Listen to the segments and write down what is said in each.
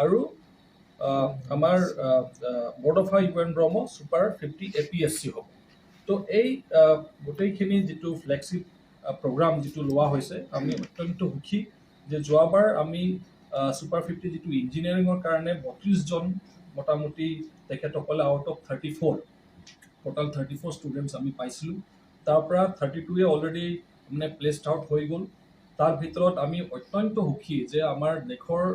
আৰু আমাৰ বৰদফা ইউএন ব্ৰহ্ম super 50 APSC হ'ব। তো এই গোটেইখিনি যিটো ফ্লেগশ্বিপ প্ৰগ্ৰাম যিটো লোৱা হৈছে, আমি অত্যন্ত সুখী যে যোৱাবাৰ আমি সুপাৰ 50 যিটো ইঞ্জিনিয়াৰিঙৰ কাৰণে 32জন মোটামুটি তেখেতসকলে আউট অফ 34 টোটাল 34 ষ্টুডেণ্টছ আমি পাইছিলোঁ। তাৰ পৰা 32য়ে অলৰেডি মানে প্লেচড আউট হৈ গ'ল। তাৰ ভিতৰত আমি অত্যন্ত সুখী যে আমাৰ দেশৰ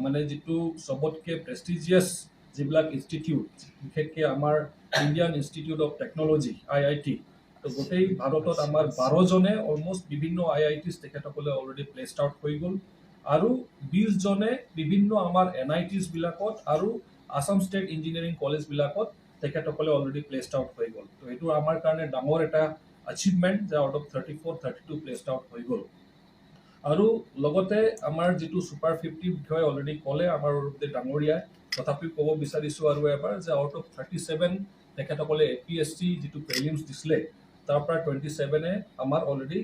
মানে যিটো চবতকৈ প্ৰেষ্টিজিয়াছ যিবিলাক ইনষ্টিটিউট, বিশেষকৈ আমাৰ Indian institute of technology IIT, তো গোটেই ভাৰতত আমাৰ 12জনে অলমষ্ট বিভিন্ন IITs তেখেতসকলে অলৰেডি প্লেচড আউট হৈ গ'ল আৰু 20জনে বিভিন্ন আমাৰ NITs বিলাকত আৰু আসাম ষ্টেট ইঞ্জিনিয়াৰিং কলেজবিলাকত তেখেতসকলে অলৰেডি প্লেচড আউট হৈ গ'ল। তো এইটো আমাৰ কাৰণে ডাঙৰ এটা achievement যে আউট অফ 32 প্লেচড আউট হৈ গ'ল। আৰু লগতে আমাৰ যিটো সুপাৰ 50 বিষয়ে অলৰেডি ক'লে আমাৰ ডাঙৰীয়াই, তথাপিও ক'ব বিচাৰিছোঁ আৰু এবাৰ যে আউট অফ 37 তেখেতসকলে APSC যিটো প্ৰিলিমছ দিছিলে, তাৰ পৰা 27এ আমাৰ অলৰেডি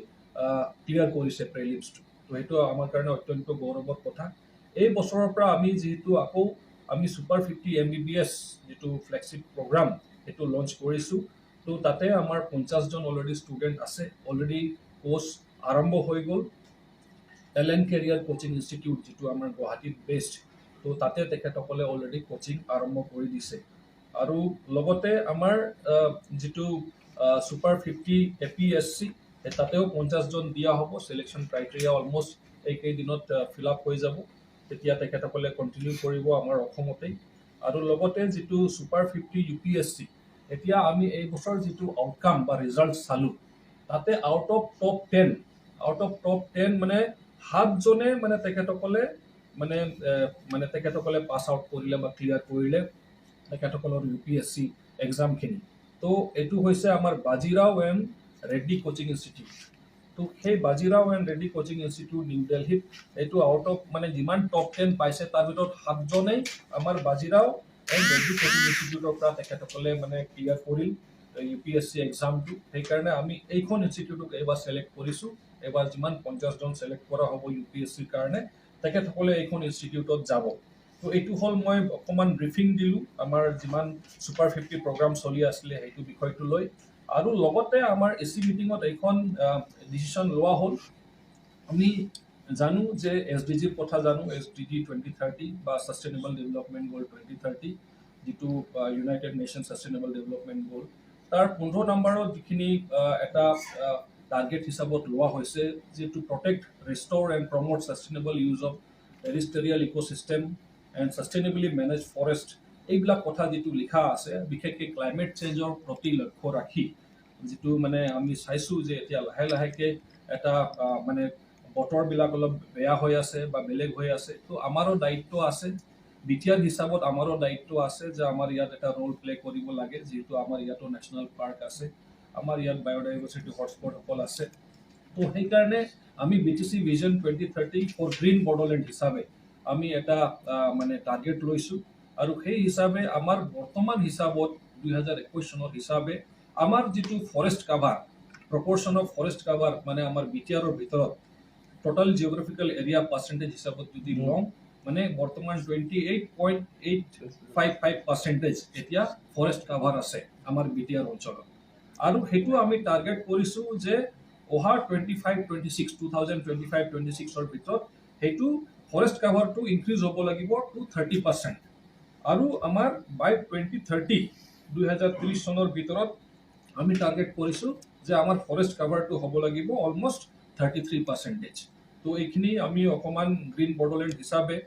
ক্লিয়াৰ কৰিছে প্ৰিলিমছটো। তো সেইটো আমাৰ কাৰণে অত্যন্ত গৌৰৱৰ কথা। এই বছৰৰ পৰা আমি যিহেতু আকৌ আমি সুপাৰ 50 MBBS যিটো ফ্লেগশ্বিপ প্ৰগ্ৰাম সেইটো লঞ্চ কৰিছোঁ। তো তাতে আমাৰ 50জন অলৰেডি ষ্টুডেণ্ট আছে, অলৰেডি কোৰ্চ আৰম্ভ হৈ গ'ল। LN কেৰিয়াৰ কোচিং ইনষ্টিটিউট যিটো আমাৰ গুৱাহাটীত বেষ্ট, তো তাতে তেখেতসকলে অলৰেডি কোচিং আৰম্ভ কৰি দিছে। আৰু লগতে আমাৰ যিটো সুপাৰ 50 APSC তাতেও 50জন দিয়া হ'ব। চিলেকশ্যন ক্ৰাইটেৰিয়া অলমষ্ট এইকেইদিনত ফিল আপ হৈ যাব, তেতিয়া তেখেতসকলে কণ্টিনিউ কৰিব আমাৰ অসমতেই। আৰু লগতে যিটো সুপাৰ 50 UPSC, এতিয়া আমি এই বছৰ যিটো আউটকাম বা ৰিজাল্ট চালোঁ, তাতে আউট অফ টপ 10 মানে 7জনে মানে তেখেতসকলে মানে তেখেতসকলে পাছ আউট কৰিলে বা ক্লিয়াৰ কৰিলে তেখেতসকলৰ UPSC এক্সামখিনি। তো এইটো হৈছে আমাৰ Bajirao and Reddy coaching institute. তো সেই Bajirao and Reddy coaching institute new দিল্লীত এইটো আউট অফ মানে যিমান টপ 10 পাইছে তাৰ ভিতৰত 7জনেই আমাৰ বাজিৰাও এণ্ড ৰেড্ডি কোচিং ইনষ্টিটিউটৰ পৰা তেখেতসকলে মানে ক্লিয়াৰ কৰিল UPSC এক্সামটো। সেইকাৰণে আমি এইখন ইনষ্টিটিউটক এইবাৰ চিলেক্ট কৰিছোঁ। এবাৰ যিমান 50জন চিলেক্ট কৰা হ'ব UPSCৰ কাৰণে, তেখেতসকলে এইখন ইনষ্টিটিউটত যাব। তো এইটো হ'ল মই অকণমান ব্ৰিফিং দিলোঁ আমাৰ যিমান সুপাৰ 50 প্ৰগ্ৰাম চলি আছিলে সেইটো বিষয়টো লৈ। আৰু লগতে আমাৰ AC মিটিঙত এইখন ডিচিশ্যন লোৱা হ'ল, আমি জানো যে SDGৰ কথা জানো, SDG 2030 বা ছাষ্টেইনেবল ডেভেলপমেণ্ট গ'ল 2030, যিটো ইউনাইটেড নেশ্যন ছাষ্টেইনেবল ডেভেলপমেণ্ট গ'ল, তাৰ 15 নম্বৰত যিখিনি এটা টাৰ্গেট হিচাপত লোৱা হৈছে যে to protect, restore and promote sustainable use of terrestrial ecosystem and sustainably manage forest, এইবিলাক কথা যিটো লিখা আছে, বিশেষকৈ ক্লাইমেট চেঞ্জৰ প্ৰতি লক্ষ্য ৰাখি, যিটো মানে আমি চাইছোঁ যে এতিয়া লাহে লাহেকৈ এটা মানে বতৰবিলাক অলপ বেয়া হৈ আছে বা বেলেগ হৈ আছে। তো আমাৰো দায়িত্ব আছে, বিটিআৰ হিচাপত আমাৰো দায়িত্ব আছে যে আমাৰ ইয়াত এটা ৰোল প্লে কৰিব লাগে, যিহেতু আমাৰ ইয়াতো নেশ্যনেল পাৰ্ক আছে, আমাৰ ইয়াত বায়'ডাইভাৰ্চিটি হটস্পটসকল আছে। তো সেইকাৰণে আমি BTC vision 2030 for green Bodoland হিচাপে আমি এটা মানে টাৰ্গেট লৈছোঁ। আৰু সেই হিচাপে আমাৰ বৰ্তমান হিচাপত 2021 চনৰ হিচাপে আমাৰ যিটো forest cover, proportion of forest cover মানে আমাৰ BTRৰ ভিতৰত টোটাল জিঅ'গ্ৰাফিকেল এৰিয়া পাৰ্চেণ্টেজ হিচাপত যদি লওঁ, মানে বৰ্তমান 28.855% এতিয়া ফৰেষ্ট কাভাৰ আছে আমাৰ BTR অঞ্চলত। আৰু সেইটো আমি টাৰ্গেট কৰিছোঁ যে অহা 2025-26ৰ ভিতৰত সেইটো ফৰেষ্ট কাভাৰটো ইনক্ৰিজ হ'ব লাগিব টু 30%। আৰু আমাৰ বাই 2030 চনৰ ভিতৰত আমি টাৰ্গেট কৰিছোঁ যে আমাৰ ফৰেষ্ট কাভাৰটো হ'ব লাগিব অলমষ্ট 33%। তো এইখিনি আমি অকণমান গ্ৰীণ বড়োলেণ্ড হিচাপে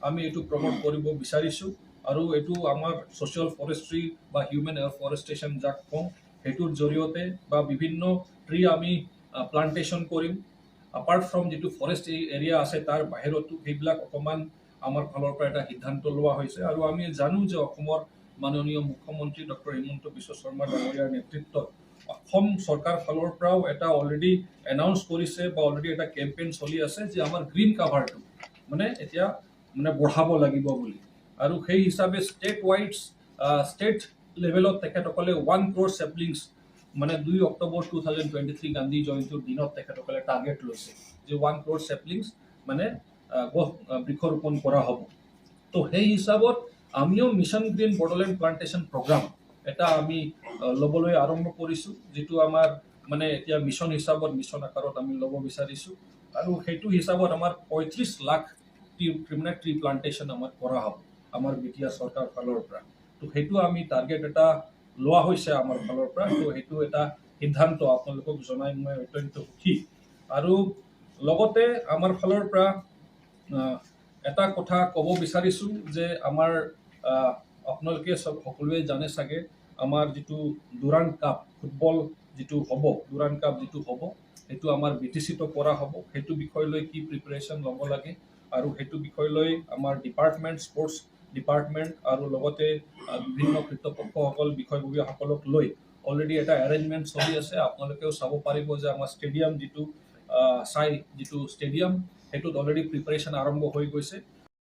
আমি এইটো প্ৰমোট কৰিব বিচাৰিছোঁ। আৰু এইটো আমাৰ ছ'চিয়েল ফৰেষ্ট্ৰি বা হিউমেন এফৰেষ্টেশ্যন যাক কওঁ, সেইটোৰ জৰিয়তে বা বিভিন্ন ট্ৰি আমি প্লান্টেশ্যন কৰিম। আপাৰ্ট ফ্ৰম যিটো ফৰেষ্ট এৰিয়া আছে তাৰ বাহিৰতো সেইবিলাক অকণমান আমাৰ ফালৰ পৰা এটা সিদ্ধান্ত লোৱা হৈছে। আৰু আমি জানো যে অসমৰ মাননীয় মুখ্যমন্ত্ৰী ডক্টৰ হিমন্ত বিশ্ব শৰ্মা ডাঙৰীয়াৰ নেতৃত্বত অসম চৰকাৰ ফালৰ পৰাও এটা অলৰেডি এনাউন্স কৰিছে বা অলৰেডি এটা কেম্পেইন চলি আছে যে আমাৰ গ্ৰীণ কাভাৰটো মানে এতিয়া মানে বঢ়াব লাগিব বুলি। আৰু সেই হিচাপে ষ্টেট লেভেলত তেখেতসকলে 1 crore চেপলিংছ মানে 2 অক্টোবৰ 2023 গান্ধী জয়ন্তীৰ দিনত তেখেতসকলে টাৰ্গেট লৈছে যে 1 crore চেপলিংছ মানে বৃক্ষৰোপণ কৰা হ'ব। তো সেই হিচাপত আমিও mission green Bodoland plantation programme এটা আমি ল'বলৈ আৰম্ভ কৰিছোঁ, যিটো আমাৰ মানে এতিয়া মিছন হিচাপত মিছন আকাৰত আমি ল'ব বিচাৰিছোঁ। আৰু সেইটো হিচাপত আমাৰ 35 লাখ ট্ৰি প্লান্টেশ্যন আমাৰ কৰা হ'ব আমাৰ বিটিআৰ চৰকাৰ ফালৰ পৰা। তো সেইটো আমি টাৰ্গেট এটা লোৱা হৈছে আমাৰ ফালৰ পৰা। তো সেইটো এটা সিদ্ধান্ত আপোনালোকক জনাই মই অত্যন্ত সুখী। আৰু লগতে আমাৰ ফালৰ পৰা এটা কথা ক'ব বিচাৰিছোঁ যে আমাৰ আপোনালোকে সকলোৱে জানে চাগে আমাৰ যিটো ডুৰাণ্ড কাপ ফুটবল যিটো হ'ব, ডুৰাণ্ড কাপ যিটো হ'ব সেইটো আমাৰ BTCত কৰা হ'ব। সেইটো বিষয় লৈ কি প্ৰিপাৰেশ্যন ল'ব লাগে আৰু সেইটো বিষয় লৈ আমাৰ ডিপাৰ্টমেণ্ট, স্পৰ্টছ ডিপাৰ্টমেণ্ট আৰু লগতে বিভিন্ন কৃতপক্ষসকল বিষয়ববীয়াসকলক লৈ অলৰেডি এটা এৰেঞ্জমেণ্ট চলি আছে। আপোনালোকেও চাব পাৰিব যে আমাৰ ষ্টেডিয়াম যিটো যিটো ষ্টেডিয়াম সেইটোত অলৰেডি প্ৰিপাৰেশ্যন আৰম্ভ হৈ গৈছে।